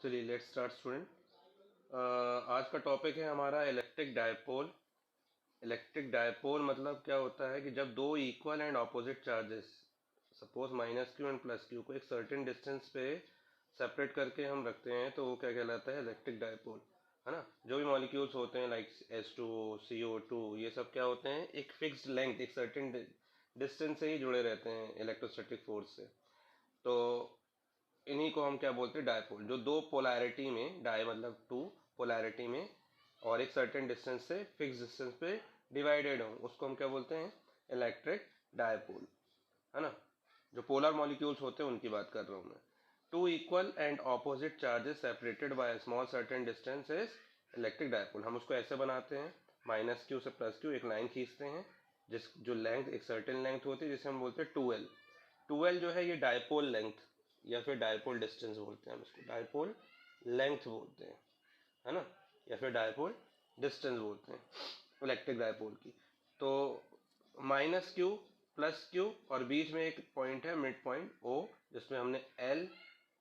चलिए let's start student. आज का टॉपिक है हमारा इलेक्ट्रिक डायपोल। इलेक्ट्रिक डायपोल मतलब क्या होता है कि जब दो equal and opposite charges, suppose minus Q and plus Q को एक सर्टेन डिस्टेंस पे सेपरेट करके हम रखते हैं तो वो क्या कहलाता है, इलेक्ट्रिक डायपोल, है ना। जो भी मॉलिक्यूल्स होते हैं लाइक H2O, CO2, ये सब क्या होते हैं, एक फिक्स्ड लेंथ, एक सर्टेन डिस्टेंस से ही जुड़े रहते हैं इलेक्ट्रोस्टैटिक फोर्स से। तो इन्हीं को हम क्या बोलते हैं, डायपोल। जो दो पोलैरिटी में, डाई मतलब टू, पोलैरिटी में और एक सर्टेन डिस्टेंस से, फिक्स डिस्टेंस पे डिवाइडेड हो, उसको हम क्या बोलते हैं, इलेक्ट्रिक डायपोल, है ना। जो पोलर मॉलिक्यूल्स होते हैं उनकी बात कर रहा हूँ मैं। Two equal and opposite charges separated by small certain distance is electric dipole. हम उसको ऐसे बनाते हैं, माइनस क्यू से प्लस क्यू एक लाइन खींचते हैं, जिस जो लेंथ एक सर्टेन लेंथ होती है जिसे हम बोलते हैं 2L। 2L जो है ये डायपोल लेंथ या फिर डायपोल डिस्टेंस बोलते हैं, हम इसको डायपोल लेंथ बोलते हैं, है ना, या फिर डायपोल डिस्टेंस बोलते हैं इलेक्ट्रिक डायपोल की। तो माइनस क्यू प्लस क्यू और बीच में एक पॉइंट है मिड पॉइंट ओ, जिसमें हमने एल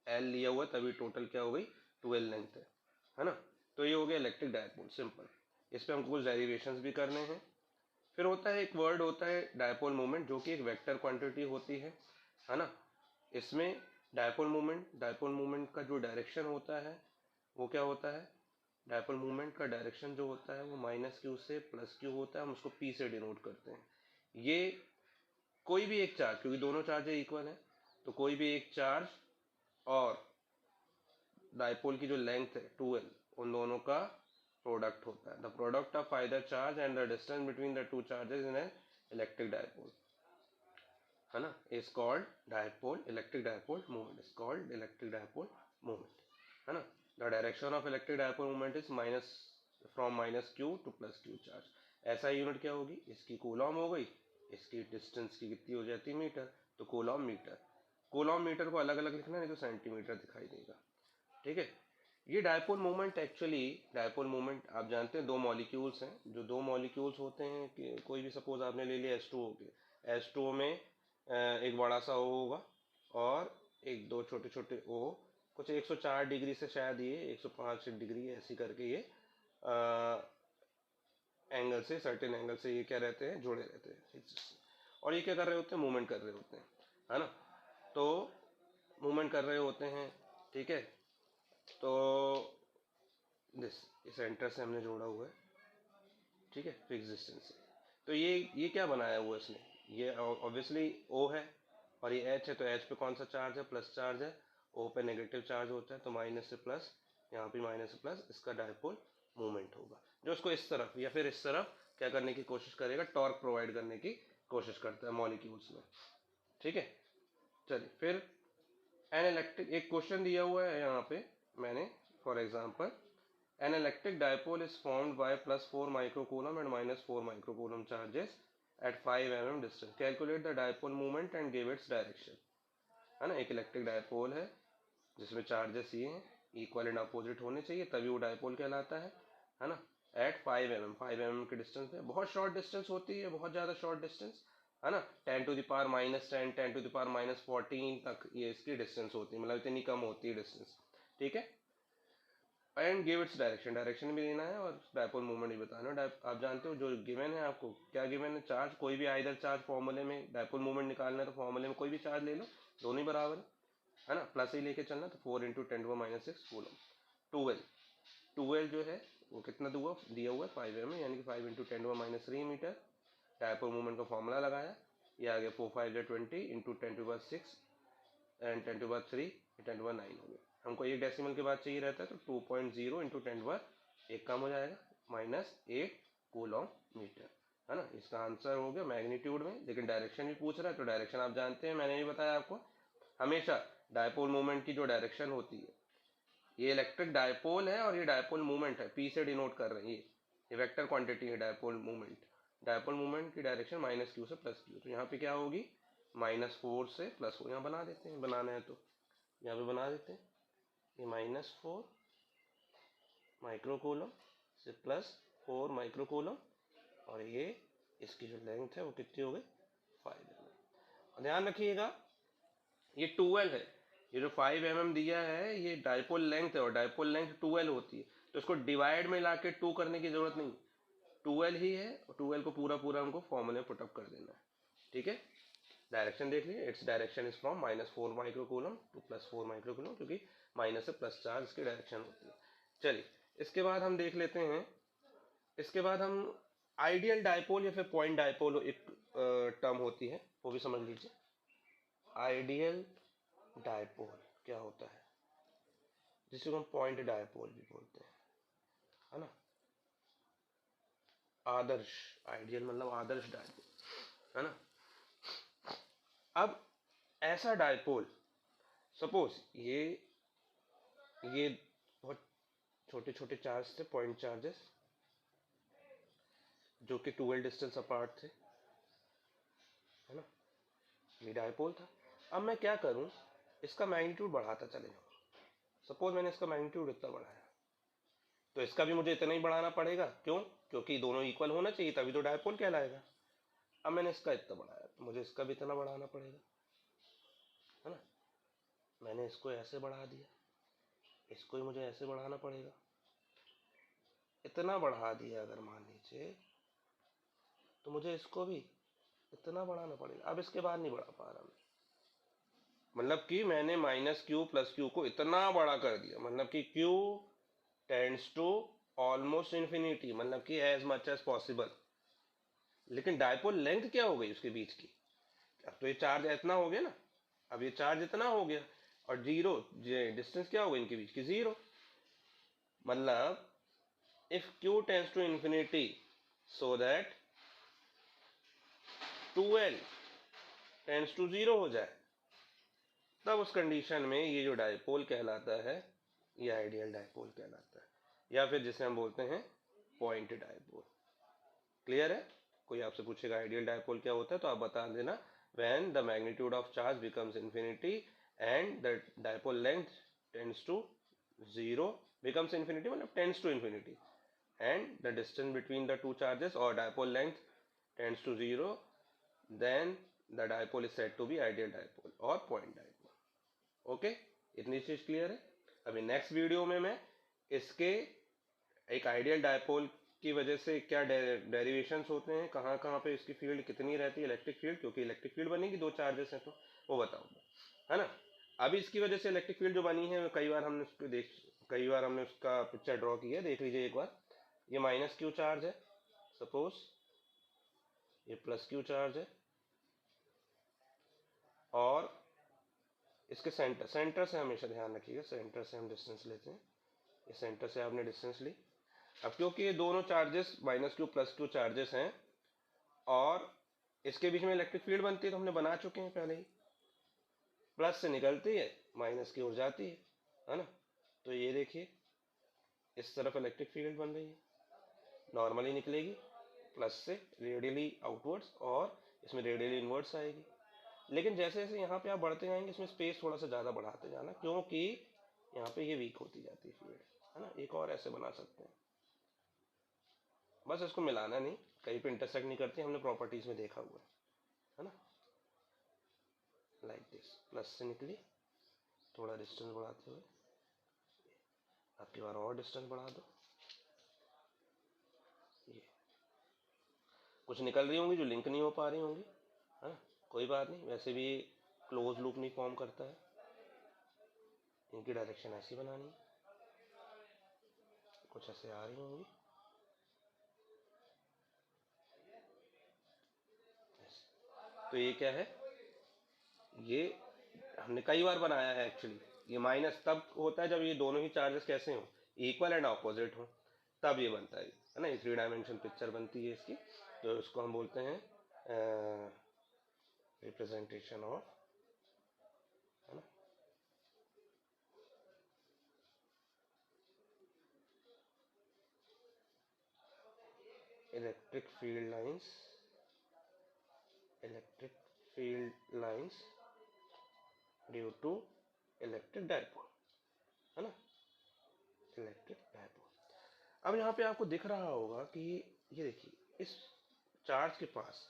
एल लिया हुआ, तभी टोटल क्या हो गई, 2L लेंथ है ना। तो ये हो गया इलेक्ट्रिक डायपोल, सिंपल। इस पे हमको कुछ डेरिवेशंस भी करने हैं। फिर होता है एक वर्ड होता है डायपोल मोमेंट, जो कि एक वेक्टर क्वांटिटी होती है ना। इसमें डायपोल मोमेंट का जो डायरेक्शन होता है वो क्या होता है, डायपोल मोमेंट का डायरेक्शन जो होता है वो माइनस क्यू से प्लस क्यू होता है, हम उसको पी से डिनोट करते हैं। ये कोई भी एक चार्ज, क्योंकि दोनों चार्ज इक्वल है, तो कोई भी एक चार्ज और डायपोल की जो लेंथ है 2L, उन दोनों का प्रोडक्ट होता है। The product of either charge and the distance between the two charges in an electric dipole, है ना, is called dipole. Electric dipole movement is called electric dipole movement, है ना। The direction of electric dipole movement is minus from minus Q two plus Q charge. ऐसा unit क्या होगी, इसकी Coulomb हो गई, इसकी डिस्टेंस की कितनी हो जाती है, मीटर, तो कूलॉम मीटर। कूलॉम मीटर को अलग अलग लिखना, नहीं तो सेंटीमीटर दिखाई देगा, ठीक है। ये dipole moment, actually dipole moment आप जानते हैं, दो मॉलिक्यूल्स हैं, जो दो मॉलिक्यूल्स होते हैं कि कोई भी, सपोज आपने ले लिया H2O के, H2O में एक बड़ा सा O होगा और एक दो छोटे छोटे O, कुछ 104 डिग्री से शायद ये 105 डिग्री ऐसी करके ये एंगल से, सर्टेन एंगल से ये क्या रहते हैं, जुड़े रहते हैं। और ये क्या कर रहे होते हैं, मूवमेंट कर रहे होते हैं, है ना। तो मूवमेंट कर रहे होते हैं, ठीक है। तो इस सेंटर से हमने जोड़ा हुआ है, ठीक है, फिक्स डिस्टेंस से। तो ये क्या बनाया हुआ है इसने, ये ऑब्वियसली O है और ये H है, तो H पे कौन सा चार्ज है, प्लस चार्ज है। O पे नेगेटिव चार्ज होता है, तो माइनस से प्लस, यहाँ पे माइनस से प्लस, इसका डायपोल मूवमेंट होगा, जो उसको इस तरफ या फिर इस तरफ क्या करने की कोशिश करेगा, टॉर्क प्रोवाइड करने की कोशिश करता है मॉलिक्यूल्स में, ठीक है। चलिए फिर एन इलेक्ट्रिक, एक क्वेश्चन दिया हुआ है यहाँ पे मैंने, for example, an electric dipole is formed by plus 4 microcoulomb and minus 4 microcoulomb charges at 5 mm distance. Calculate the dipole moment and give its direction, है ना। एक इलेक्ट्रिक डायपोल है जिसमें चार्जेस ये हैं, इक्वल एंड अपोजिट होने चाहिए, तभी वो डायपोल कहलाता है ना। एट 5 mm के डिस्टेंस पे, बहुत शॉर्ट डिस्टेंस होती है, बहुत ज़्यादा शॉर्ट डिस्टेंस, है ना। 10⁻−10, 10⁻14 तक ये इसकी डिस्टेंस होती है, मतलब इतनी कम होती है डिस्टेंस, ठीक है। And give its direction, direction भी देना है और डायपोल मूवमेंट भी बताना है। आप जानते हो जो गिवन है, आपको क्या गिवन है, चार्ज, कोई भी आइदर चार्ज, फॉर्मूले में डायपोल मूवमेंट निकालना है तो फॉर्मूले में कोई भी चार्ज ले लो, दोनों ही बराबर है ना, प्लस ही लेके चलना, तो 4 × 10⁻6 कूलम। 2L जो है वो कितना दिया हुआ है 5 mm, यानी कि 5 × 10⁻³ मीटर। डायपोल मूवमेंट का फॉर्मूला लगाया, ये आ गया 4 5 20 × 10⁻6 एंड 10⁻3 10⁻9 हो गया। हमको एक डेसिमल के बाद चाहिए रहता है, तो 2.0 × 10⁻1 कम हो जाएगा, -8 कूलॉम मीटर, है ना। इसका आंसर हो गया मैग्नीट्यूड में, लेकिन डायरेक्शन भी पूछ रहा है, तो डायरेक्शन आप जानते हैं, मैंने भी बताया आपको, हमेशा डायपोल मूवमेंट की जो डायरेक्शन होती है, ये इलेक्ट्रिक डायपोल है और ये डायपोल मूवमेंट है, पी से डिनोट कर रहे हैं, ये वेक्टर क्वांटिटी है डायपोल मूवमेंट। डायपोल मूवमेंट की डायरेक्शन माइनस क्यू से प्लस क्यू, तो यहाँ पे क्या होगी, -4 से +4, यहाँ बना देते हैं, बनाना है तो यहाँ पे बना देते हैं, ये -4 माइक्रोकूलम से +4 माइक्रोकूलम, और ये इसकी जो लेंथ है वो कितनी हो गई, 5 mm। ध्यान रखिएगा ये 2L है, ये जो 5 mm दिया है ये डाइपोल लेंथ है और डाइपोल लेंथ 2L होती है, तो इसको डिवाइड में लाके 2 करने की जरूरत नहीं, 2L ही है और 2L को पूरा पूरा हमको फॉर्मूले पुटअप कर देना है। ठीक है, डायरेक्शन देख लीजिए, its direction is from -4 microcoulomb to +4 microcoulomb, क्योंकि माइनस से प्लस चार्ज इसकी डायरेक्शन होती है। चलिए इसके बाद हम देख लेते हैं, इसके बाद हम आइडियल डाइपोल या फिर पॉइंट डाइपोल एक टर्म होती है वो भी समझ लीजिए। आइडियल डाइपोल क्या होता है, जिसको हम पॉइंट डाइपोल भी बोलते हैं, है ना। आदर्श, आइडियल मतलब आदर्श डाइपोल, है ना। अब ऐसा डाइपोल, सपोज ये बहुत छोटे छोटे चार्ज थे, पॉइंट चार्जेस, जो कि 2L डिस्टेंस अपार्ट थे, है ना। ये डाइपोल था। अब मैं क्या करूं, इसका मैग्नीट्यूड बढ़ाता चले जाऊं। सपोज मैंने इसका मैग्नीट्यूड इतना बढ़ाया, तो इसका भी मुझे इतना ही बढ़ाना पड़ेगा। क्यों? क्योंकि दोनों इक्वल होना चाहिए, तभी तो डाइपोल कहलाएगा। अब मैंने इसका इतना बढ़ाया तो मुझे इसका भी इतना बढ़ाना पड़ेगा, है ना। मैंने इसको ऐसे बढ़ा दिया, इसको ही मुझे ऐसे बढ़ाना पड़ेगा। इतना बढ़ा दिया अगर मान लीजिए, तो मुझे इसको भी इतना बढ़ाना पड़ेगा। अब इसके बाद नहीं बढ़ा पा रहा मैं, मतलब कि मैंने -q + q को इतना बड़ा कर दिया, मतलब कि q tends to almost infinity, मतलब कि एज मच एज पॉसिबल। लेकिन डाइपोल लेंथ क्या हो गई उसके बीच की, अब तो ये चार्ज इतना हो गया ना, अब ये चार्ज इतना हो गया और जीरो डिस्टेंस क्या हो गया इनके बीच की, 0। मतलब if q tends to infinity so that 2L tends to 0 हो जाए, तब उस कंडीशन में ये जो डाइपोल कहलाता है ये आइडियल डाइपोल कहलाता है, या फिर जिसे हम बोलते हैं पॉइंट डाइपोल। क्लियर है? कोई आपसे पूछेगा आइडियल डाइपोल क्या होता है तो आप बता देना, when the magnitude of charge becomes infinity and the dipole length tends to 0, becomes infinity मतलब tends to infinity, and the distance between the two charges और dipole length tends to 0, then the dipole is said to be ideal dipole और point dipole. Okay, इतनी चीज clear है। अभी next video में मैं इसके एक आइडियल डाइपोल की वजह से क्या डेरिवेशंस होते हैं, कहाँ कहाँ पे इसकी फील्ड कितनी रहती है, इलेक्ट्रिक फील्ड, क्योंकि इलेक्ट्रिक फील्ड बनेगी दो चार्जेस हैं तो वो बताऊंगा, है ना। अभी इसकी वजह से इलेक्ट्रिक फील्ड जो बनी है कई बार हमने उसका पिक्चर ड्रॉ किया है, देख लीजिए एक बार। ये -q चार्ज है, सपोज ये +q चार्ज है, और इसके सेंटर से हमेशा ध्यान रखिएगा, सेंटर से हम डिस्टेंस लेते हैं, ये सेंटर से आपने डिस्टेंस ली। अब क्योंकि ये दोनों चार्जेस -q +q चार्जेस हैं और इसके बीच में इलेक्ट्रिक फील्ड बनती है, तो हमने बना चुके हैं पहले ही, प्लस से निकलती है माइनस की ओर जाती है ना। तो ये देखिए इस तरफ इलेक्ट्रिक फील्ड बन रही है, नॉर्मली निकलेगी प्लस से रेडियली आउटवर्ड्स और इसमें रेडियली इनवर्ड्स आएगी। लेकिन जैसे जैसे यहाँ पे आप बढ़ते जाएंगे इसमें स्पेस थोड़ा सा ज़्यादा बढ़ाते जाना, क्योंकि यहाँ पे ये वीक होती जाती है फील्ड, है ना। एक और ऐसे बना सकते हैं, बस इसको मिलाना नहीं, कहीं पे इंटरसेक्ट नहीं करती, हमने प्रॉपर्टीज में देखा हुआ है ना। लाइक दिस, प्लस से निकली, थोड़ा डिस्टेंस बढ़ाते हुए, आपकी बार और डिस्टेंस बढ़ा दो, ये कुछ निकल रही होंगी जो लिंक नहीं हो पा रही होंगी, है ना। कोई बात नहीं, वैसे भी क्लोज लूप नहीं फॉर्म करता है, इनकी डायरेक्शन ऐसी बनानी है, कुछ ऐसे आ रही होंगी, तो ये क्या है, ये हमने कई बार बनाया है एक्चुअली। ये माइनस तब होता है जब ये दोनों ही चार्जेस कैसे हों, इक्वल एंड ऑपोजिट हो, तब ये बनता है ना। ये 3 डायमेंशन पिक्चर बनती है इसकी, तो इसको हम बोलते हैं रिप्रेजेंटेशन ऑफ, है ना, electric field lines, electric field lines due to electric dipole, है ना, इलेक्ट्रिक डाइपोल। अब यहाँ पे आपको दिख रहा होगा कि ये देखिए इस चार्ज के पास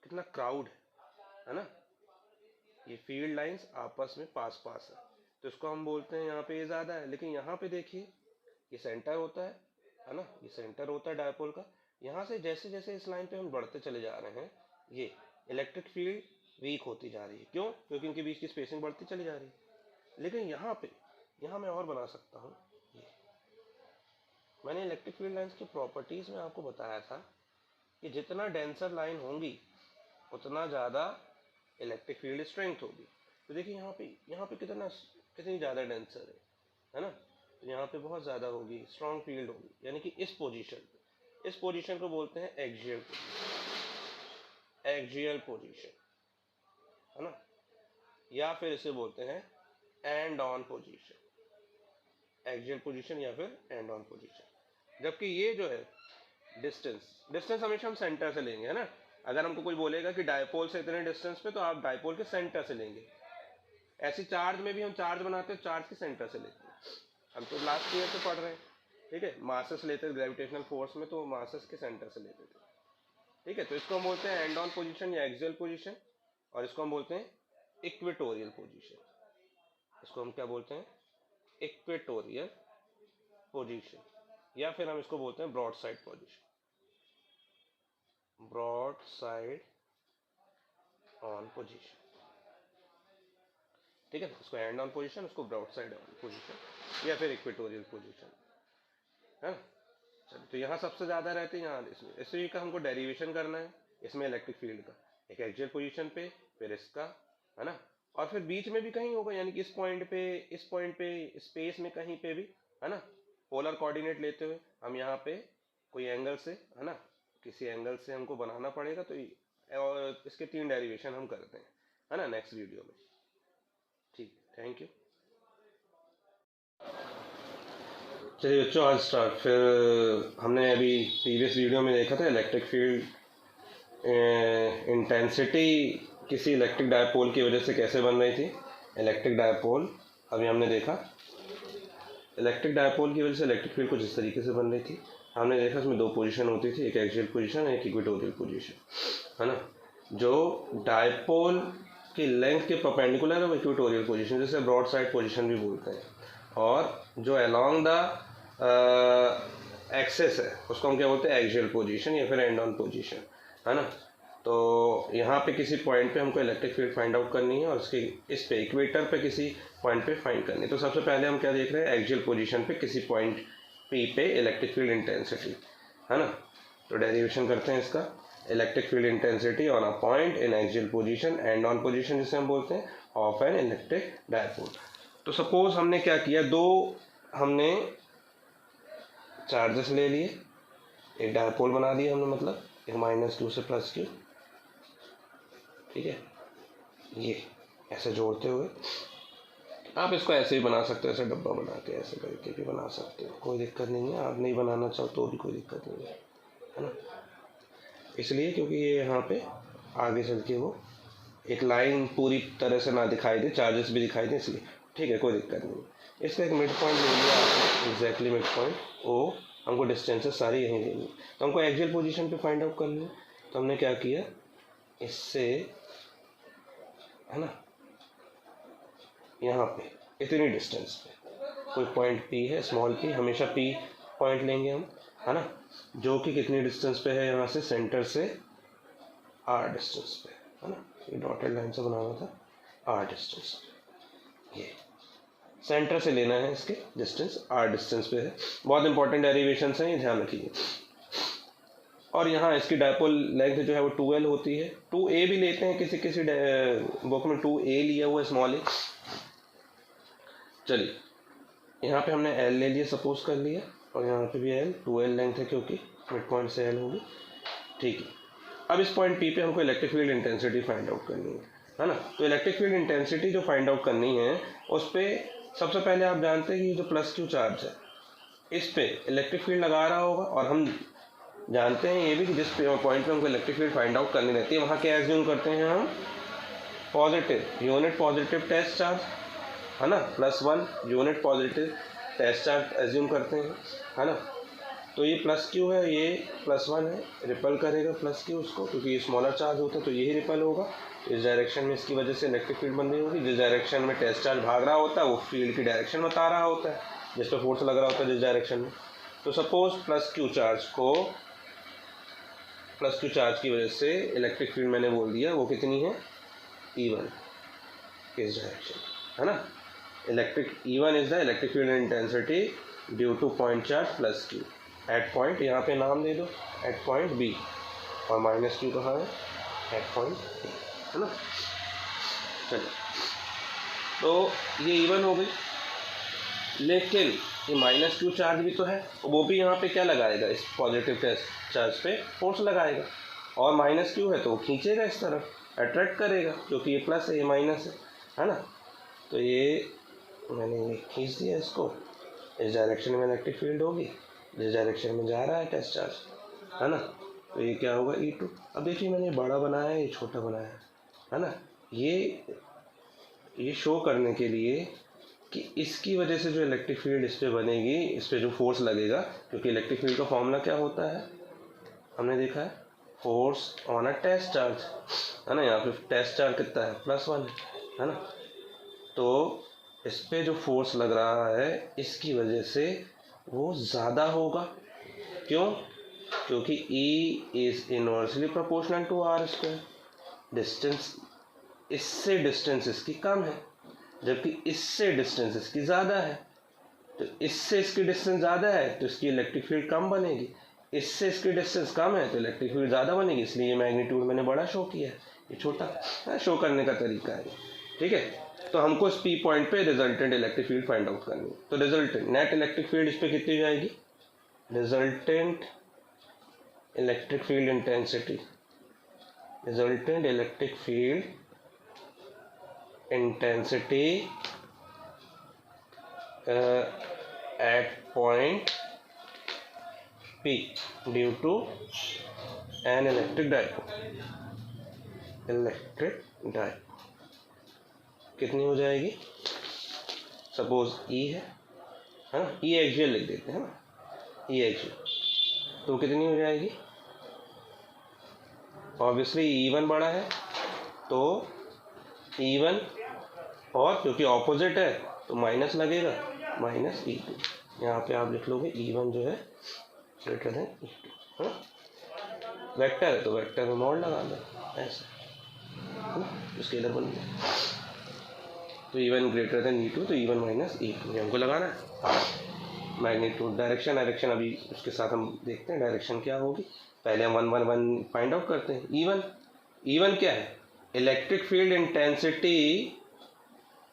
कितना क्राउड है ना। ये फील्ड लाइंस आपस में पास पास है, तो इसको हम बोलते हैं यहाँ पे ये ज़्यादा है। लेकिन यहाँ पे देखिए ये सेंटर होता है ना, ये सेंटर होता है डायपोल का। यहाँ से जैसे जैसे इस लाइन पे हम बढ़ते चले जा रहे हैं, ये इलेक्ट्रिक फील्ड वीक होती जा रही है। क्यों? क्योंकि इनके बीच की स्पेसिंग बढ़ती चली जा रही है। लेकिन यहाँ मैं और बना सकता हूँ। ये मैंने इलेक्ट्रिक फील्ड लाइन्स की प्रॉपर्टीज में आपको बताया था कि जितना डेंसर लाइन होंगी उतना ज़्यादा इलेक्ट्रिक फील्ड स्ट्रेंथ होगी। तो देखिए यहाँ पे कितनी ज़्यादा डेंसर है ना, तो यहाँ पे बहुत ज़्यादा होगी, स्ट्रॉन्ग फील्ड होगी। यानी कि इस पोजीशन को बोलते हैं एक्सियल पोजीशन, है ना, या फिर इसे बोलते हैं and on position, axial position या फिर एंड ऑन पोजीशन। जबकि ये जो है डिस्टेंस हमेशा हम सेंटर से लेंगे, है ना। अगर हमको कोई बोलेगा कि डायपोल से इतने डिस्टेंस पे, तो आप डायपोल के सेंटर से लेंगे। ऐसी चार्ज में भी हम चार्ज बनाते हैं, चार्ज के सेंटर से लेते हैं। हम तो लास्ट ईयर से पढ़ रहे हैं, ठीक है, मासेस लेते थे ग्रेविटेशनल फोर्स में, तो मासेस के सेंटर से लेते थे, ठीक है। तो इसको हम बोलते हैं एंड ऑन पोजीशन या एक्सियल पोजीशन, और इसको हम बोलते हैं इक्वेटोरियल पोजीशन। इसको हम क्या बोलते हैं? इक्वेटोरियल पोजीशन, या फिर हम इसको बोलते हैं broadside position, broadside on position, ठीक है। इसको एंड ऑन पोजीशन, उसको ब्रॉड साइड ऑन पोजीशन या फिर इक्वेटोरियल पोजीशन, है ना। चलिए, तो यहाँ सबसे ज़्यादा रहते हैं यहाँ इसमें का हमको डेरिवेशन करना है इसमें इलेक्ट्रिक फील्ड का, एक एक्सियल पोजीशन पे, फिर इसका, है ना, और फिर बीच में भी कहीं होगा, यानी कि इस पॉइंट पे स्पेस में कहीं पे भी, है ना। पोलर कोऑर्डिनेट लेते हुए हम यहाँ पे कोई एंगल से, है ना, किसी एंगल से हमको बनाना पड़ेगा। तो और इसके 3 डेरिवेशन हम करते हैं, है ना, नेक्स्ट वीडियो में। ठीक, थैंक यू। चलिए बच्चों, आज स्टार्ट। फिर हमने अभी प्रीवियस वीडियो में देखा था इलेक्ट्रिक फील्ड इंटेंसिटी किसी इलेक्ट्रिक डायपोल की वजह से कैसे बन रही थी। इलेक्ट्रिक डायपोल अभी हमने देखा, इलेक्ट्रिक डायपोल की वजह से इलेक्ट्रिक फील्ड कुछ इस तरीके से बन रही थी। हमने देखा इसमें 2 पोजीशन होती थी, एक एक्सियल पोजीशन, एक इक्वेटोरियल पोजीशन, है ना। जो डायपोल की लेंथ के परपेंडिकुलर है वो इक्वेटोरियल पोजीशन, जिसे ब्रॉड साइड पोजीशन भी बोलते हैं। और जो अलोंग द एक्सेस है उसको हम क्या बोलते हैं? एक्सियल पोजीशन या फिर एंड ऑन पोजीशन, है ना। तो यहाँ पे किसी पॉइंट पे हमको इलेक्ट्रिक फील्ड फाइंड आउट करनी है, और इसके इस पे इक्वेटर पे किसी पॉइंट पे फाइंड करनी है। तो सबसे पहले हम क्या देख रहे हैं? एक्सियल पोजीशन पे किसी पॉइंट पी पे इलेक्ट्रिक फील्ड इंटेंसिटी, है ना। तो डेरिवेशन करते हैं इसका, electric field intensity on a point in axial position, and on position जिसे हम बोलते हैं, ऑफ एन इलेक्ट्रिक डायपोल। तो सपोज हमने क्या किया, 2 हमने चार्जेस ले लिए, एक डायपोल बना दिया हमने, मतलब एक -2 से +q, ठीक है। ये ऐसे जोड़ते हुए आप इसको ऐसे ही बना सकते हो, ऐसे डब्बा बना के ऐसे करके भी बना सकते हो, कोई दिक्कत नहीं है। आप नहीं बनाना चाहो तो भी कोई दिक्कत नहीं है ना। इसलिए क्योंकि ये यहाँ पे आगे चल के वो एक लाइन पूरी तरह से ना दिखाई दे, चार्जेस भी दिखाई दे, इसलिए ठीक है, कोई दिक्कत नहीं। इसका एक मिड पॉइंट ले लिया आपने, एग्जैक्टली मिड पॉइंट ओ, हमको डिस्टेंसेस सारी यहीं लेनी, तो हमको एक्सियल पोजीशन पे फाइंड आउट करनी है। तो हमने क्या किया, इससे, है ना, यहाँ पे इतनी डिस्टेंस पे कोई पॉइंट P है, स्मॉल p, हमेशा P पॉइंट लेंगे हम, है ना, जो कि कितनी डिस्टेंस पे है यहाँ से, सेंटर से R डिस्टेंस पे, है ना। ये डॉटेड लाइन से बनाना था, R डिस्टेंस, ये सेंटर से लेना है, इसके डिस्टेंस R डिस्टेंस पे है। बहुत इंपॉर्टेंट डेरिवेशंस हैं, ये ध्यान रखिए। और यहाँ इसकी डायपोल लेंथ जो है वो 2L होती है, 2A भी लेते हैं, किसी किसी बुक में 2A लिया हुआ है, स्मॉल a। चलिए, यहाँ पे हमने L ले लिया, सपोज कर लिया, और यहाँ पे भी L, 2L लेंथ है क्योंकि मिड पॉइंट से L होगी, ठीक है। अब इस पॉइंट P पे हमको electric field intensity find out करनी है ना। तो इलेक्ट्रिक फील्ड इंटेंसिटी जो फाइंड आउट करनी है, उस पर सबसे पहले आप जानते हैं कि जो +q चार्ज है, इस पे इलेक्ट्रिक फील्ड लगा रहा होगा, और हम जानते हैं ये भी कि जिस पॉइंट पे हमको इलेक्ट्रिक फील्ड फाइंड आउट करनी रहती है, वहाँ क्या एज्यूम करते हैं हम? Positive, unit positive test charge, है ना, +1 unit positive test charge assume करते हैं, है ना। तो ये प्लस क्यू है, ये +1 है, रिपल करेगा प्लस क्यू उसको, क्योंकि ये स्मॉलर चार्ज होता है तो यही रिपल होगा। इस डायरेक्शन में इसकी वजह से इलेक्ट्रिक फील्ड बन रही होगी। जिस डायरेक्शन में टेस्ट चार्ज भाग रहा होता है वो फील्ड की डायरेक्शन बता रहा होता है, जिस पर फोर्स लग रहा होता है जिस डायरेक्शन में। तो सपोज प्लस क्यू चार्ज की वजह से इलेक्ट्रिक फील्ड मैंने बोल दिया वो कितनी है, E1 इस डायरेक्शन, है ना। E1 is the electric field intensity due to point charge plus q at point, यहाँ पे नाम दे दो, एट पॉइंट बी, और माइनस क्यू कहाँ है, एट पॉइंट ए, है ना। चलिए, तो ये E1 हो गई, लेकिन ये माइनस क्यू चार्ज भी तो है, वो भी यहाँ पे क्या लगाएगा, इस पॉजिटिव टेस्ट चार्ज पे फोर्स लगाएगा, और माइनस क्यू है तो वो खींचेगा इस तरफ, अट्रैक्ट करेगा, क्योंकि ये प्लस है ये माइनस है ना। तो ये मैंने ये खींच दिया इसको, इस डायरेक्शन में इलेक्ट्रिक फील्ड होगी, जिस डायरेक्शन में जा रहा है टेस्ट चार्ज, है ना। तो ये क्या होगा, E2। अब देखिए मैंने बड़ा बनाया है, ये छोटा बनाया है ना। ये शो करने के लिए कि इसकी वजह से जो इलेक्ट्रिक फील्ड इस पर बनेगी, इस पर जो फोर्स लगेगा, क्योंकि इलेक्ट्रिक फील्ड का फॉर्मूला क्या होता है, हमने देखा है, force on a test charge, है ना। यहाँ पे टेस्ट चार्ज कितना है, +1 है ना। तो इस पे जो फोर्स लग रहा है इसकी वजह से वो ज़्यादा होगा, क्यों, क्योंकि E is inversely proportional to R²। Distance इससे डिस्टेंस इसकी कम है, जबकि इससे डिस्टेंस इसकी ज़्यादा है। तो इससे इसकी डिस्टेंस ज़्यादा है तो इसकी इलेक्ट्रिक फील्ड कम बनेगी, इससे इसकी डिस्टेंस कम है तो इलेक्ट्रिक फील्ड ज़्यादा बनेगी। इसलिए ये मैग्नीट्यूड मैंने बड़ा शो किया है, ये छोटा शो करने का तरीका है, ठीक है। तो हमको इस P पॉइंट पे resultant electric field find out करनी है। तो रिजल्टेंट नेट इलेक्ट्रिक फील्ड इस पर कितनी जाएगी, resultant electric field intensity, resultant electric field intensity at point P due to an electric dipole कितनी हो जाएगी, सपोज E है ना, E एक्सियल लिख देते हैं ना, E एक्सियल, तो कितनी हो जाएगी, ऑब्वियसली E1 बड़ा है तो E1, और क्योंकि ऑपोजिट है तो माइनस लगेगा, -E2। यहाँ पे आप लिख लोगे E1 जो है ग्रेटर देन E2, है ना। वेक्टर है तो वेक्टर में मॉड लगा दो, ऐसे है ना, स्केलर बन गया। तो E1 ग्रेटर देन E2, तो E1 -E2 ये हमको लगाना है। मैग्नीट्यूड, डायरेक्शन अभी उसके साथ हम देखते हैं डायरेक्शन क्या होगी। पहले हम 1 1 1 फाइंड आउट करते हैं। E1 क्या है, electric field intensity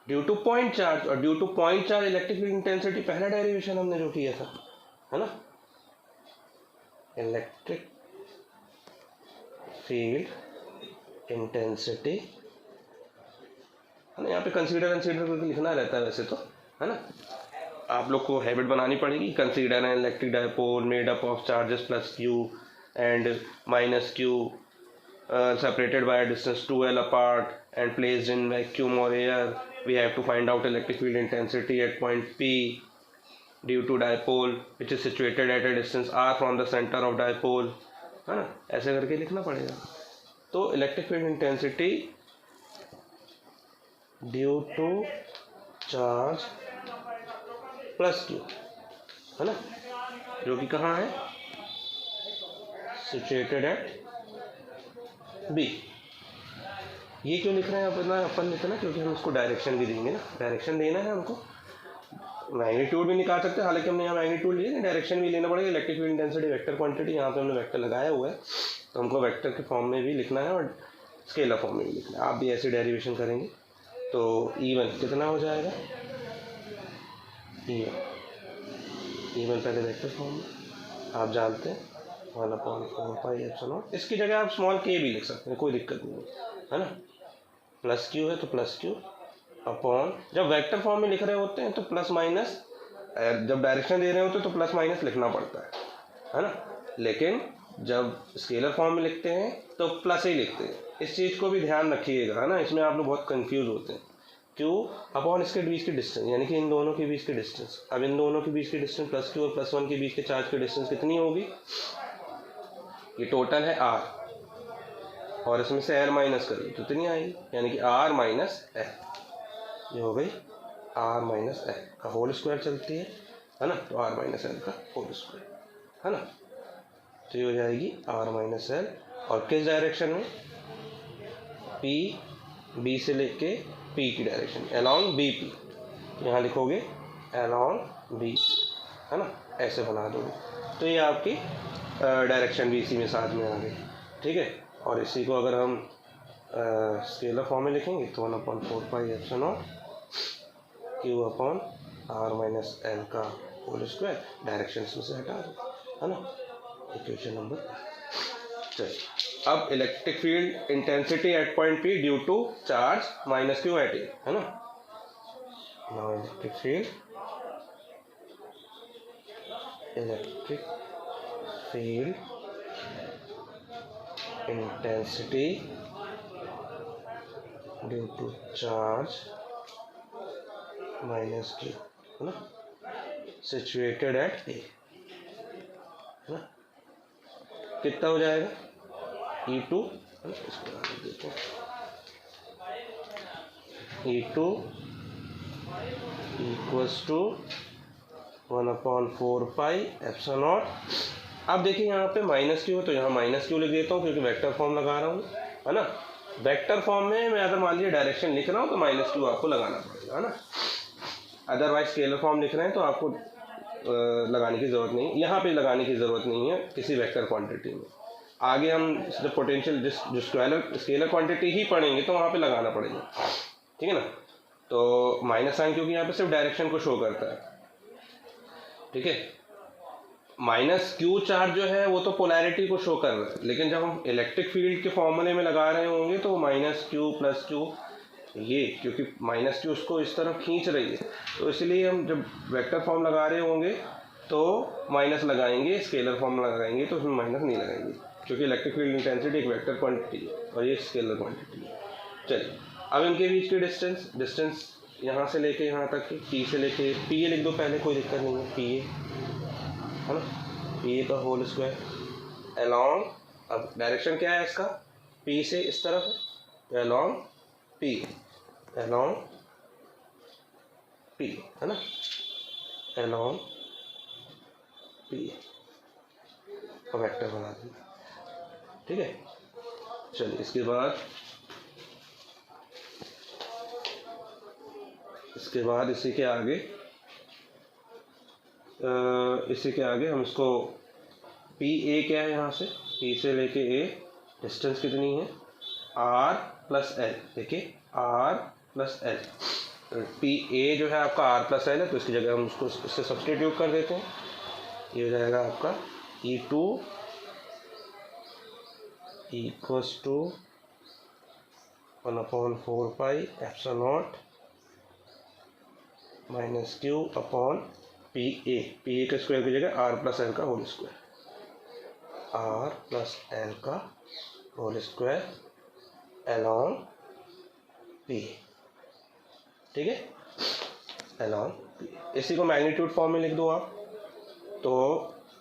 due to point charge, और due to point charge electric field intensity पहला डेरिवेशन हमने जो किया था, है ना, इलेक्ट्रिक फील्ड इंटेंसिटी, है ना। यहाँ पे कंसीडर करके लिखना रहता है वैसे तो, है ना। आप लोग को हैबिट बनानी पड़ेगी। Consider an electric dipole made up of charges +Q and -Q separated by a distance 2L apart and placed in vacuum or air. We have to find out electric field intensity at point P due to dipole which is situated at a distance r from the center of dipole, है ना। ऐसे करके लिखना पड़ेगा। तो electric field intensity due to charge +Q, है ना, जो कि कहाँ है, सिचुएटेड एट B। ये क्यों लिख रहे हैं अपन लिखते ना, क्योंकि हम उसको डायरेक्शन भी देंगे ना, डायरेक्शन देना है हमको। मैग्नीट्यूड भी निकाल सकते हैं, हालांकि हमने यहाँ मैग्नीट्यूड लिए, डायरेक्शन भी लेना पड़ेगा। Electric field intensity vector quantity, यहाँ पे हमने वेक्टर लगाया हुआ है तो हमको वेक्टर के फॉर्म में भी लिखना है और स्केलर फॉर्म में भी लिखना है। आप भी ऐसे डेरिवेशन करेंगे तो E1 कितना हो जाएगा, E1 पहले वेक्टर फॉर्म में आप जानते हैं 1/4πε0। इसकी जगह आप स्मॉल k भी लिख सकते हैं, कोई दिक्कत नहीं है ना। +Q है तो +Q अपॉन, जब वेक्टर फॉर्म में लिख रहे होते हैं तो प्लस माइनस, जब डायरेक्शन दे रहे होते हैं तो प्लस माइनस लिखना पड़ता है ना। लेकिन जब स्केलर फॉर्म में लिखते हैं तो प्लस ही लिखते हैं। इस चीज़ को भी ध्यान रखिएगा, है ना। इसमें आप लोग बहुत कंफ्यूज होते हैं। क्यू अपॉन इसके बीच की डिस्टेंस, यानी कि इन दोनों के बीच की डिस्टेंस। अब इन दोनों के बीच की डिस्टेंस प्लस क्यू और प्लस वन के बीच के चार्ज की डिस्टेंस कितनी होगी? ये टोटल है आर, और इसमें से एल माइनस कर तो कितनी आएगी, यानी कि आर माइनस एल। ये हो गई आर माइनस एल का होल स्क्वायर चलती है ना, तो आर माइनस एल का होल स्क्वायर, है ना। तो ये हो जाएगी आर माइनस एल, और किस डायरेक्शन में? पी, बी से लेके पी की डायरेक्शन, अलोंग बी पी। यहाँ लिखोगे अलोंग बी, है ना, ऐसे बना दोगे। तो ये आपकी डायरेक्शन भी इसी में साथ में आ गई, ठीक है। और इसी को अगर हम स्केलर फॉर्म में लिखेंगे तो 1/4πε0 Q upon R minus L का होल स्क्वायर, डायरेक्शन में से हटा दो, है ना। Equation number. चलिए अब electric field intensity at point P due to charge minus Q at A, है ना। Now electric field intensity due to charge minus Q, है ना, सिचुएटेड एट ए, है ना। कितना हो जाएगा? E2, इसको आगे देखो, E2 इक्वल्स टू 1/4πε0। अब देखिए यहाँ पे माइनस क्यू है तो यहाँ माइनस क्यू लिख देता हूँ क्योंकि वेक्टर फॉर्म लगा रहा हूँ, है ना। वेक्टर फॉर्म में मैं अगर मान लीजिए डायरेक्शन लिख रहा हूँ तो माइनस क्यू आपको लगाना पड़ेगा, है ना। अदरवाइज स्केलर फॉर्म लिख रहे हैं तो आपको लगाने की ज़रूरत नहीं, यहाँ पे लगाने की ज़रूरत नहीं है किसी वेक्टर क्वांटिटी में। आगे हम जब पोटेंशियल जो स्केलर क्वांटिटी ही पढ़ेंगे तो वहाँ पे लगाना पड़ेगा, ठीक है ना। तो माइनस साइन क्योंकि यहाँ पे सिर्फ डायरेक्शन को शो करता है, ठीक है। माइनस क्यू चार्ज जो है वो तो पोलैरिटी को शो कर रहा है, लेकिन जब हम इलेक्ट्रिक फील्ड के फॉर्मूले में लगा रहे होंगे तो माइनस क्यू प्लस क्यू, ये क्योंकि माइनस क्यू उसको इस तरफ खींच रही है, तो इसलिए हम जब वेक्टर फॉर्म लगा रहे होंगे तो माइनस लगाएंगे, स्केलर फॉर्म लगाएंगे तो उसमें माइनस नहीं लगाएंगे, क्योंकि इलेक्ट्रिक फील्ड इंटेंसिटी एक वेक्टर क्वांटिटी है और ये स्केलर क्वांटिटी है। चलिए अब इनके बीच की डिस्टेंस यहाँ से लेके यहाँ तक, पी से लेके पी ए लिख दो पहले, कोई दिक्कत नहीं है, पी ए, है ना, पी ए का होल स्क्वायर अलोंग। अब डायरेक्शन क्या है इसका? पी से इस तरफ है तो अलोंग पी, अलोंग पी, है ना, अलोंग पी का वेक्टर बना दिया, ठीक है। चलिए इसके बाद इसी के आगे हम इसको पी ए क्या है, यहाँ से पी से लेके ए डिस्टेंस कितनी है? आर प्लस एल, देखिए R plus L, P A जो है आपका आर प्लस एल है तो इसकी जगह हम उसको इससे सब्स्टिट्यूट कर देते हैं। ये हो जाएगा आपका E2 equals to 1/4πε0 minus Q upon P A का स्क्वायर की जगह आर प्लस एल का whole square, R plus L का होल स्क्वायर अलोंग पी, ठीक है, अलोंग पी। इसी को मैग्नीट्यूड फॉर्म में लिख दो आप, तो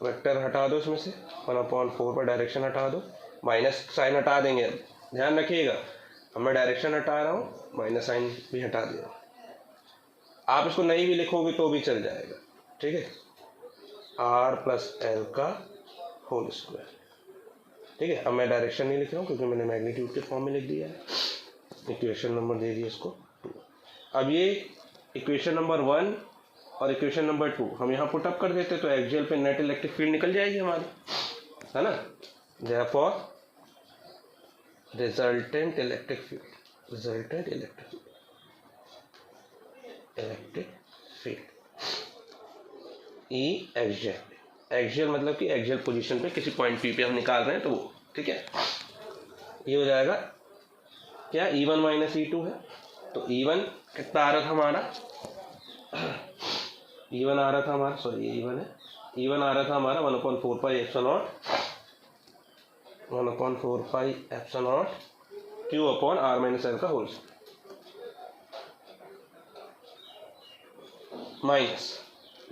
वेक्टर हटा दो इसमें से, 1/4 पर डायरेक्शन हटा दो, माइनस साइन हटा देंगे। ध्यान रखिएगा अब मैं डायरेक्शन हटा रहा हूँ, माइनस साइन भी हटा दिया। आप इसको नहीं भी लिखोगे तो भी चल जाएगा, ठीक है, आर प्लस एल का होल स्क्वायर, ठीक है। अब मैं डायरेक्शन नहीं लिख रहा हूँ क्योंकि मैंने मैग्नीट्यूड के फॉर्म में लिख दिया है। इक्वेशन नंबर दे दिया इसको 2। अब ये इक्वेशन नंबर 1 और इक्वेशन नंबर 2 हम यहाँ पुट अप कर देते तो एक्सियल पे नेट इलेक्ट्रिक फील्ड निकल जाएगी हमारी, है ना। Therefore resultant electric field E axial मतलब कि एक्सियल पोजीशन पे किसी पॉइंट पी पे हम निकाल रहे हैं तो वो, ठीक है। ये हो जाएगा क्या? E1 माइनस E2 है, तो E1 कितना आ रहा था हमारा? E1 आ रहा था हमारा, सॉरी ये E1 है, E1 आ रहा था हमारा 1/4πε0 Q upon R minus L का whole square, minus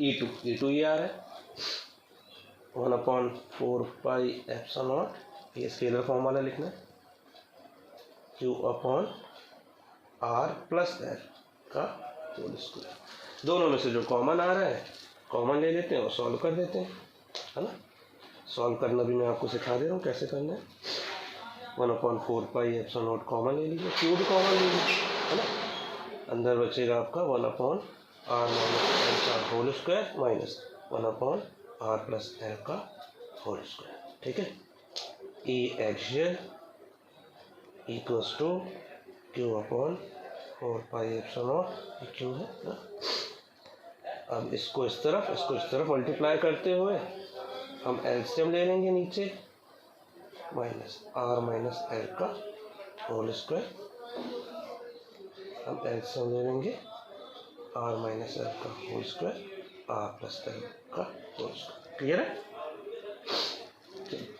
E two ये आ रहा है 1/4πε0, ये स्केलर फॉर्म वाला लिखना है, Q/r प्लस एल का होल स्क्वायर। दोनों में से जो कॉमन आ रहा है कॉमन ले लेते हैं और सॉल्व कर देते हैं, है ना। सॉल्व करना भी मैं आपको सिखा दे रहा हूँ कैसे करना है। 1/4πε0 कॉमन ले लीजिए, क्यू भी कॉमन ले लीजिए, है ना। अंदर बचेगा आपका 1/r माइनस एल का whole square minus 1/r plus L का होल स्क्वायर, ठीक है। E axial equals to Q/4πε0, Q है ना। अब इसको इस तरफ मल्टीप्लाई करते हुए हम एलसीएम ले लेंगे नीचे माइनस आर माइनस एल का होल स्क्वायर, हम एलसीएम ले लेंगे आर माइनस एल का whole square R plus L का होल स्क्वायर, क्लियर है।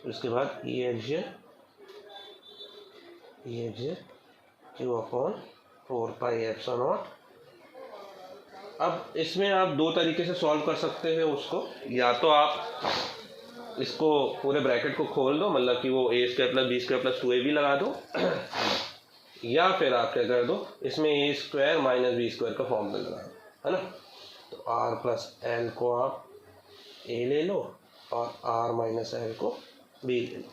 उसके बाद ये एक्सियल Q/4πε0। अब इसमें आप दो तरीके से सॉल्व कर सकते हैं उसको, या तो आप इसको पूरे ब्रैकेट को खोल दो, मतलब कि वो a² + b² + 2ab लगा दो या फिर आप क्या कर दो इसमें a² - b² का फॉर्मूला लगा दो, है ना। तो r प्लस एल को आप a ले लो और r माइनस एल को b ले लो,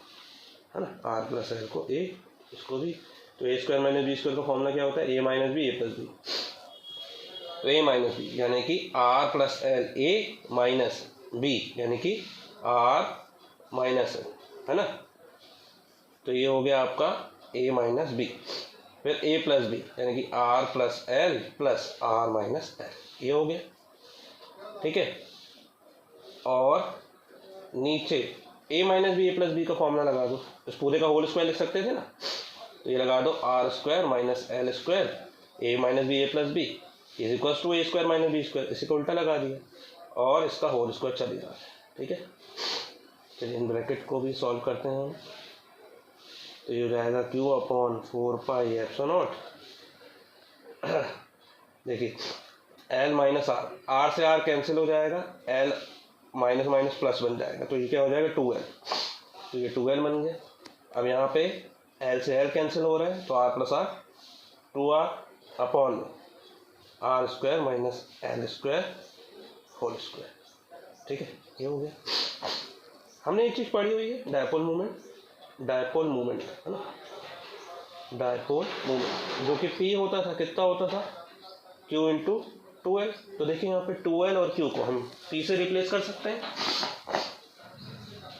है ना। r प्लस एल को a, इसको भी, तो a² - b² का फॉर्मूला क्या होता है, a - b a + b, तो a माइनस बी यानी कि r plus L a minus b यानी कि r माइनस एल, है ना। तो ये हो गया आपका a माइनस बी, फिर a प्लस बी यानी कि r plus L plus r minus L, ये हो गया, ठीक है। और नीचे a minus B a plus B का फॉर्मूला लगा दो, इस पूरे का होल स्क्वायर लिख सकते थे ना, तो ये लगा दो r² minus L square a minus B a plus B is equals to a² minus b², इसी को उल्टा लगा दिया और इसका होल स्क्वायर चल रहा है, ठीक है। चलिए इन ब्रैकेट को भी सॉल्व करते हैं हम। तो ये हो जाएगा Q/4πε0, देखिए L माइनस आर से r कैंसिल हो जाएगा, L माइनस माइनस प्लस बन जाएगा, तो ये क्या हो जाएगा 2l, तो ये 2l बन गया। अब यहाँ पे L से L कैंसिल हो रहा है तो r plus r 2r upon r² minus l² whole square, ठीक है, ये हो गया। हमने एक चीज़ पढ़ी हुई है डायपोल मोमेंट, है ना। डायपोल मोमेंट जो कि P होता था, कितना होता था, Q × 2l। तो देखिए यहाँ पे 2l और Q को हम P से रिप्लेस कर सकते हैं,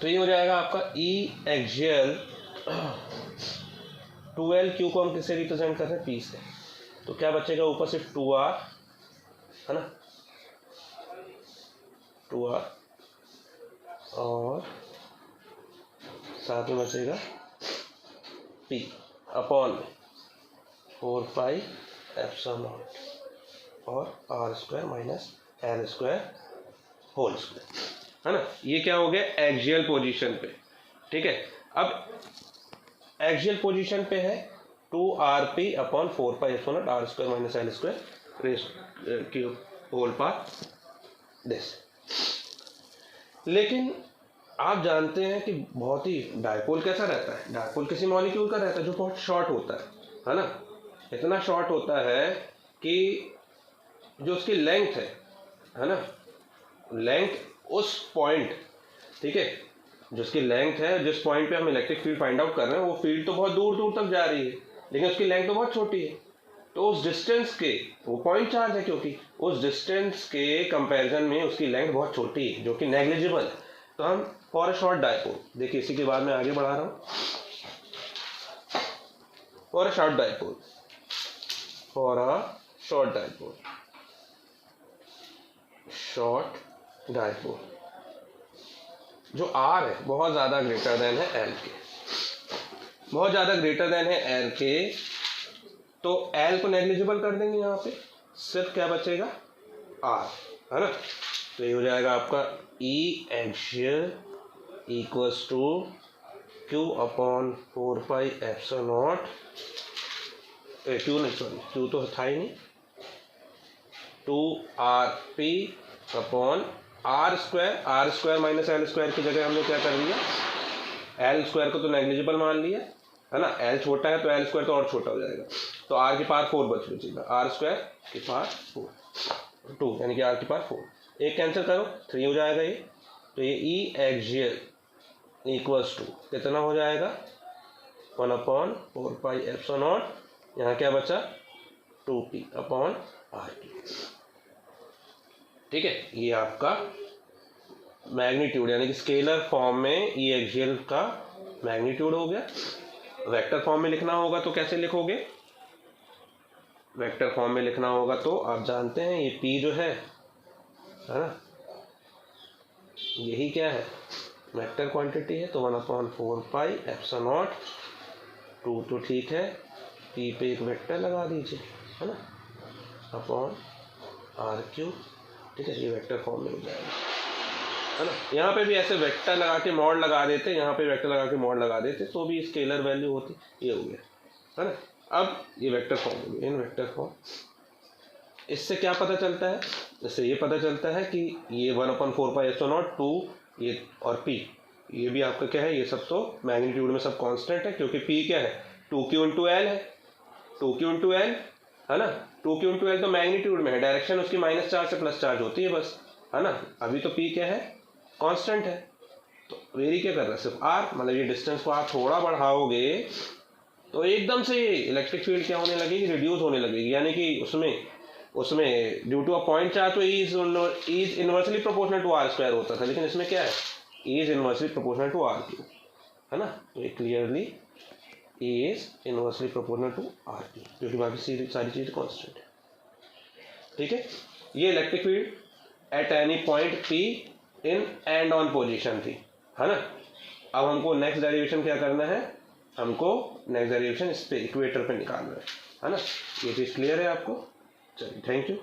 तो ये हो जाएगा आपका E एक्सियल 2l, Q को हम किससे रिप्रेजेंट कर रहे हैं, P से, तो क्या बचेगा ऊपर से 2r, है ना, 2r और साथ में बचेगा P अपॉन 4πε0 और r² minus l² whole square, है ना। ये क्या हो गया एक्सियल पोजीशन पे, ठीक है। अब एक्सियल पोजीशन पे है 2rp upon 4πε0 r² minus l² raise cube whole power this. लेकिन आप जानते हैं कि बहुत ही डायपोल कैसा रहता है, डायपोल किसी मॉलिक्यूल का रहता है जो बहुत शॉर्ट होता है ना। इतना शॉर्ट होता है कि जो उसकी लेंथ है ना, लेंथ उस पॉइंट, ठीक है, जो उसकी लेंथ है, जिस पॉइंट पे हम इलेक्ट्रिक फील्ड फाइंड आउट कर रहे हैं वो फील्ड तो बहुत दूर दूर तक जा रही है, लेकिन उसकी लेंथ तो बहुत छोटी है। तो उस डिस्टेंस के, वो पॉइंट चार्ज है क्योंकि, उस डिस्टेंस के कंपैरिजन में उसकी लेंथ बहुत छोटी है जो कि नेग्लिजिबल है। तो हम फॉर अ शॉर्ट डायपोल, देखिए इसी के बाद मैं आगे बढ़ा रहा हूँ, for a short dipole, for a short dipole, short dipole जो R है बहुत ज़्यादा ग्रेटर देन है L के, बहुत ज़्यादा ग्रेटर देन है L के, तो L को नेग्लिजिबल कर देंगे, यहाँ पे सिर्फ क्या बचेगा R, है ना। तो ये हो जाएगा आपका E axial equals to Q upon 4πε0, Q नहीं, सॉरी Q तो था ही नहीं, 2rp upon R square minus L square की जगह हमने क्या कर दिया, एल स्क्वायर को तो नेग्लिजिबल मान लिया है ना, एल छोटा है तो एल स्क्वायर तो और छोटा हो जाएगा, तो आर की पावर 4 बचेगा, आर स्क्वायर की पावर 4 2 यानी कि आर की पावर 4, एक कैंसिल करो 3 हो जाएगा ये, तो ये ई एक्सियल इक्वल्स टू कितना हो जाएगा 1/4 पाई एप्सिलॉन नॉट, यहाँ क्या बचा 2p अपॉन आर टी। ठीक है, ये आपका मैग्नीट्यूड यानी कि स्केलर फॉर्म में ई एक्सियल का मैग्नीट्यूड हो गया। वेक्टर फॉर्म में लिखना होगा तो कैसे लिखोगे, वेक्टर फॉर्म में लिखना होगा तो आप जानते हैं ये p जो है ना, यही क्या है वेक्टर क्वांटिटी है, तो 1/4 पाई एप्सिलॉन नॉट 2 तो ठीक है, p पे एक वेक्टर लगा दीजिए है ना, अपॉन आर क्यूब। ठीक है, ये वेक्टर फॉर्म में हो जाएगा है ना, यहाँ पे भी ऐसे वेक्टर लगा के मॉड लगा देते, यहाँ पे वेक्टर लगा के मॉड लगा देते तो भी स्केलर वैल्यू होती, ये हो गया है ना। अब ये वेक्टर फॉर्म हो गया, इन वेक्टर फॉर्म, इससे क्या पता चलता है, इससे ये पता चलता है कि ये 1/4 पाई एप्सिलॉन नॉट 2 ये और p ये भी आपका क्या है, ये सब तो मैग्नीट्यूड में सब कांस्टेंट है, क्योंकि p क्या है 2q इंटू एल है, 2q इंटू एल है ना, 2q इंटू एल तो मैग्नीट्यूड में है, डायरेक्शन उसकी माइनस चार्ज से प्लस चार्ज होती है बस है ना। अभी तो p क्या है कांस्टेंट है, तो वेरी क्या कर रहा है सिर्फ r, मतलब ये डिस्टेंस को आप थोड़ा बढ़ाओगे तो एकदम से ये इलेक्ट्रिक फील्ड क्या होने लगेगी, रिड्यूस होने लगेगी, यानी कि उसमें due to a point charge तो is inversely proportional to r square होता था, लेकिन इसमें क्या है is inversely proportional to r cube है ना, तो ये clearly is inversely proportional to r cube, क्योंकि बाकी सारी चीज़ कांस्टेंट है। ठीक है, ये electric field at any point p in end on position थी है ना। अब हमको नेक्स्ट डेरिवेशन क्या करना है, हमको नेक्स्ट डेरिवेशन इस पे इक्वेटर पे निकालना है ना। ये चीज़ क्लियर है आपको, चलिए थैंक यू।